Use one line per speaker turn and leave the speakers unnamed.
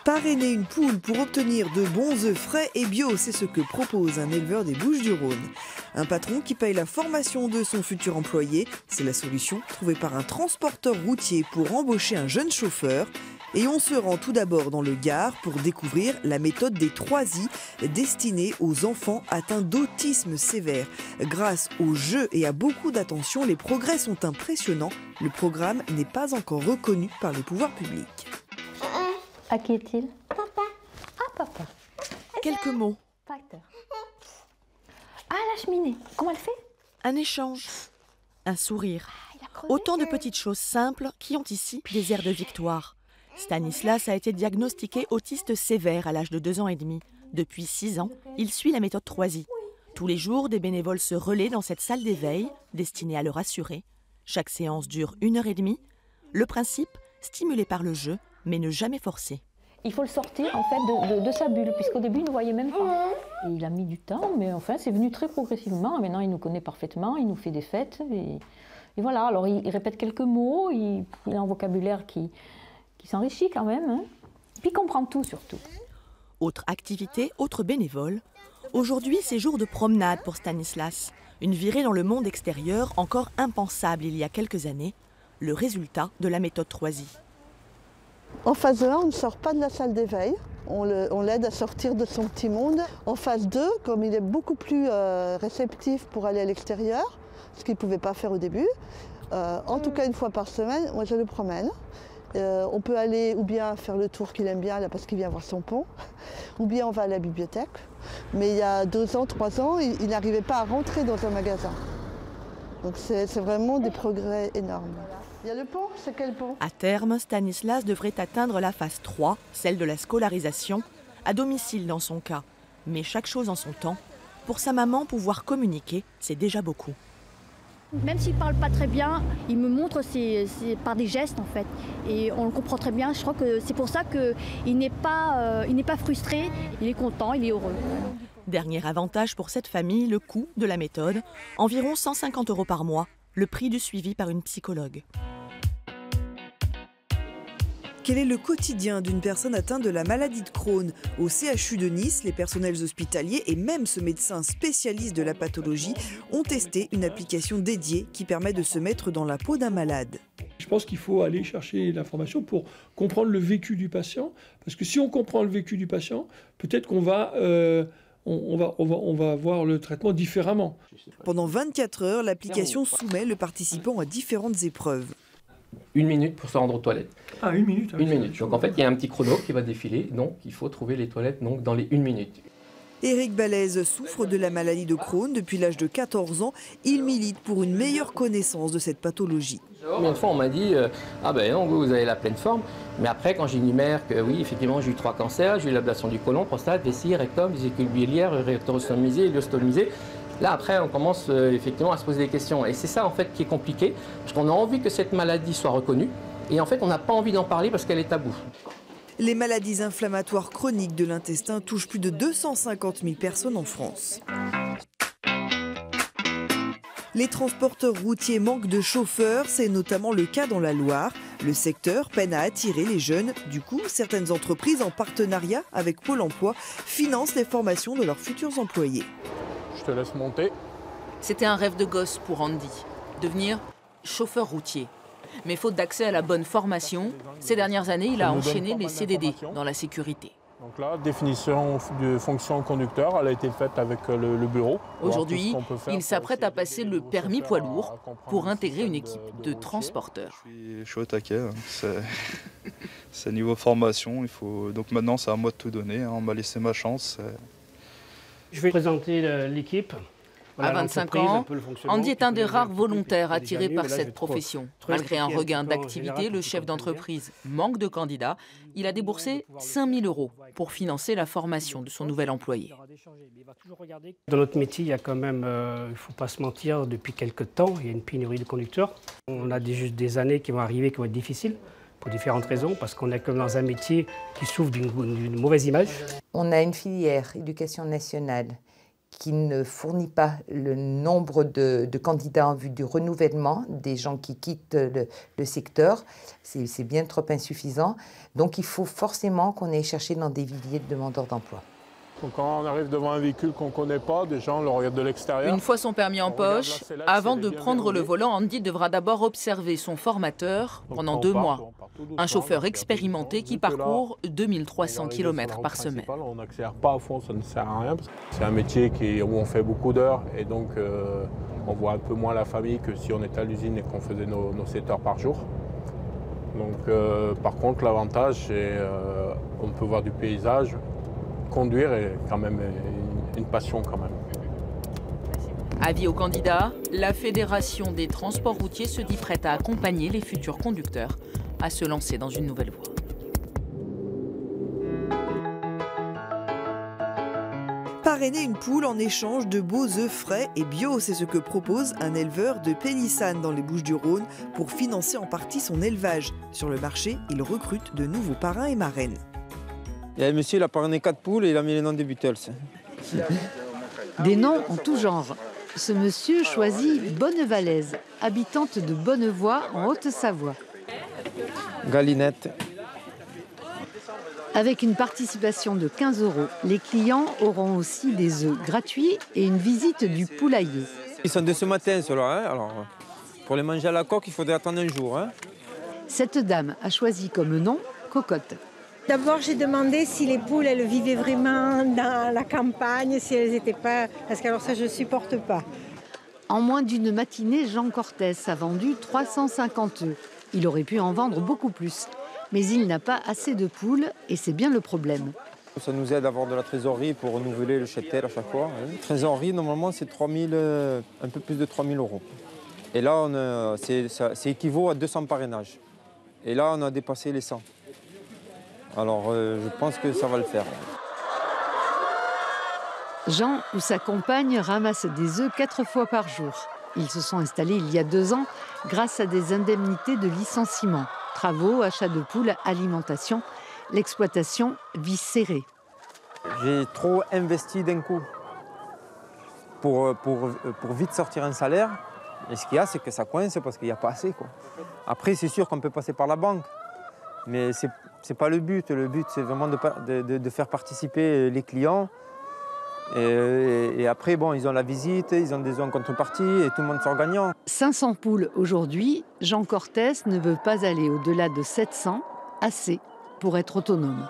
Parrainer une poule pour obtenir de bons œufs frais et bio, c'est ce que propose un éleveur des Bouches-du-Rhône. Un patron qui paye la formation de son futur employé, c'est la solution trouvée par un transporteur routier pour embaucher un jeune chauffeur. Et on se rend tout d'abord dans le Gard pour découvrir la méthode des 3I destinée aux enfants atteints d'autisme sévère. Grâce au jeu et à beaucoup d'attention, les progrès sont impressionnants. Le programme n'est pas encore reconnu par les pouvoirs publics.
À qui est-il? Papa. Ah, papa.
Quelques mots.
Facteur. Ah, la cheminée. Comment elle fait?
Un échange. Un sourire. Autant de petites choses simples qui ont ici des airs de victoire. Stanislas a été diagnostiqué autiste sévère à l'âge de 2 ans et demi. Depuis 6 ans, il suit la méthode 3I. Tous les jours, des bénévoles se relaient dans cette salle d'éveil destinée à le rassurer. Chaque séance dure 1h30. Le principe, stimuler par le jeu, mais ne jamais forcer.
Il faut le sortir en fait de sa bulle, puisqu'au début il ne voyait même pas. Et il a mis du temps, mais enfin c'est venu très progressivement. Maintenant il nous connaît parfaitement, il nous fait des fêtes. Et voilà, alors il répète quelques mots, il a un vocabulaire qui s'enrichit quand même. Hein. Puis il comprend tout surtout.
Autre activité, autre bénévole. Aujourd'hui, c'est jour de promenade pour Stanislas. Une virée dans le monde extérieur encore impensable il y a quelques années. Le résultat de la méthode 3I.
En phase 1, on ne sort pas de la salle d'éveil. On l'aide à sortir de son petit monde. En phase 2, comme il est beaucoup plus réceptif pour aller à l'extérieur, ce qu'il ne pouvait pas faire au début, en tout cas une fois par semaine, moi je le promène. On peut aller ou bien faire le tour qu'il aime bien là parce qu'il vient voir son pont, ou bien on va à la bibliothèque. Mais il y a 2 ans, 3 ans, il n'arrivait pas à rentrer dans un magasin. Donc c'est vraiment des progrès énormes. Il y a le pont, c'est quel pont?
À terme, Stanislas devrait atteindre la phase 3, celle de la scolarisation, à domicile dans son cas. Mais chaque chose en son temps. Pour sa maman, pouvoir communiquer, c'est déjà beaucoup.
Même s'il ne parle pas très bien, il me montre par des gestes en fait. Et on le comprend très bien. Je crois que c'est pour ça qu'il n'est pas frustré, il est content, il est heureux.
Dernier avantage pour cette famille, le coût de la méthode, environ 150 € par mois, le prix du suivi par une psychologue.
Quel est le quotidien d'une personne atteinte de la maladie de Crohn? Au CHU de Nice, les personnels hospitaliers et même ce médecin spécialiste de la pathologie ont testé une application dédiée qui permet de se mettre dans la peau d'un malade.
Je pense qu'il faut aller chercher l'information pour comprendre le vécu du patient, parce que si on comprend le vécu du patient, peut-être qu'on va... On va voir le traitement différemment.
Pendant 24 heures, l'application soumet le participant à différentes épreuves.
1 minute pour se rendre aux toilettes.
Ah, 1 minute.
1 minute. Donc en fait, il y a un petit chrono qui va défiler, donc il faut trouver les toilettes donc, dans les 1 minute.
Éric Balèze souffre de la maladie de Crohn depuis l'âge de 14 ans. Il milite pour une meilleure connaissance de cette pathologie.
Combien de fois on m'a dit ah ben non, vous avez la pleine forme, mais après quand j'énumère que oui, effectivement, j'ai eu 3 cancers, j'ai eu l'ablation du côlon, prostate, vessie, rectum, vésicule biliaire, réectostomisée, iléostomisée. Là, après, on commence effectivement à se poser des questions. Et c'est ça, en fait, qui est compliqué, parce qu'on a envie que cette maladie soit reconnue, et en fait, on n'a pas envie d'en parler parce qu'elle est taboue.
Les maladies inflammatoires chroniques de l'intestin touchent plus de 250 000 personnes en France. Les transporteurs routiers manquent de chauffeurs, c'est notamment le cas dans la Loire. Le secteur peine à attirer les jeunes. Du coup, certaines entreprises, en partenariat avec Pôle emploi, financent les formations de leurs futurs employés.
Je te laisse monter.
C'était un rêve de gosse pour Andy, devenir chauffeur routier. Mais faute d'accès à la bonne formation, ces dernières années, il a enchaîné les CDD dans la sécurité.
Donc là, définition de fonction conducteur, elle a été faite avec le bureau.
Aujourd'hui, il s'apprête à passer le permis poids lourd pour intégrer une équipe de transporteurs.
Je suis au taquet, c'est niveau formation. Donc maintenant, c'est à moi de tout donner. On m'a laissé ma chance.
Je vais présenter l'équipe.
À 25 ans, Andy est un des rares volontaires attirés par cette profession. Malgré un regain d'activité, le chef d'entreprise manque de candidats. Il a déboursé 5 000 € pour financer la formation de son nouvel employé.
Dans notre métier, il y a quand même, il ne faut pas se mentir, depuis quelques temps, il y a une pénurie de conducteurs. On a des années qui vont arriver qui vont être difficiles. Pour différentes raisons, parce qu'on est comme dans un métier qui souffre d'une mauvaise image.
On a une filière éducation nationale qui ne fournit pas le nombre de candidats en vue du renouvellement des gens qui quittent le secteur. C'est bien trop insuffisant. Donc il faut forcément qu'on aille chercher dans des viviers de demandeurs d'emploi.
Donc quand on arrive devant un véhicule qu'on ne connaît pas, des gens le regardent de l'extérieur.
Une fois son permis en poche, avant de prendre le volant, Andy devra d'abord observer son formateur pendant 2 mois. Un chauffeur expérimenté qui parcourt 2300 km par semaine.
On n'accélère pas à fond, ça ne sert à rien. C'est un métier où on fait beaucoup d'heures et donc on voit un peu moins la famille que si on était à l'usine et qu'on faisait nos 7 heures par jour. Donc par contre, l'avantage, c'est qu'on peut voir du paysage. Conduire est quand même une passion quand même.
Avis aux candidats, la Fédération des transports routiers se dit prête à accompagner les futurs conducteurs à se lancer dans une nouvelle voie.
Parrainer une poule en échange de beaux œufs frais et bio, c'est ce que propose un éleveur de Pélissane dans les Bouches-du-Rhône pour financer en partie son élevage. Sur le marché, il recrute de nouveaux parrains et marraines.
Et monsieur, il a parrainé 4 poules et il a mis les noms des Beatles.
Des noms en tout genre. Ce monsieur choisit Bonnevalaise, habitante de Bonnevoie en Haute-Savoie.
Galinette.
Avec une participation de 15 €, les clients auront aussi des œufs gratuits et une visite du poulailler.
Ils sont de ce matin, ceux-là. Hein. Alors, pour les manger à la coque, il faudrait attendre un jour. Hein.
Cette dame a choisi comme nom Cocotte.
D'abord, j'ai demandé si les poules, elles vivaient vraiment dans la campagne, si elles n'étaient pas... Parce que alors ça, je ne supporte pas.
En moins d'une matinée, Jean Cortès a vendu 350 œufs. Il aurait pu en vendre beaucoup plus. Mais il n'a pas assez de poules et c'est bien le problème.
Ça nous aide à avoir de la trésorerie pour renouveler le cheptel à chaque fois. La trésorerie, normalement, c'est un peu plus de 3 000 €. Et là, ça équivaut à 200 parrainages. Et là, on a dépassé les 100. Alors, je pense que ça va le faire.
Jean ou sa compagne ramassent des œufs 4 fois par jour. Ils se sont installés il y a 2 ans grâce à des indemnités de licenciement. Travaux, achat de poules, alimentation, l'exploitation vit serrée.
J'ai trop investi d'un coup pour vite sortir un salaire. Et ce qu'il y a, c'est que ça coince parce qu'il n'y a pas assez, quoi. Après, c'est sûr qu'on peut passer par la banque. Mais ce n'est pas le but. Le but, c'est vraiment de faire participer les clients. Et après, bon, ils ont la visite, ils ont des zones contrepartie et tout le monde sort gagnant.
500 poules aujourd'hui, Jean Cortès ne veut pas aller au-delà de 700, assez pour être autonome.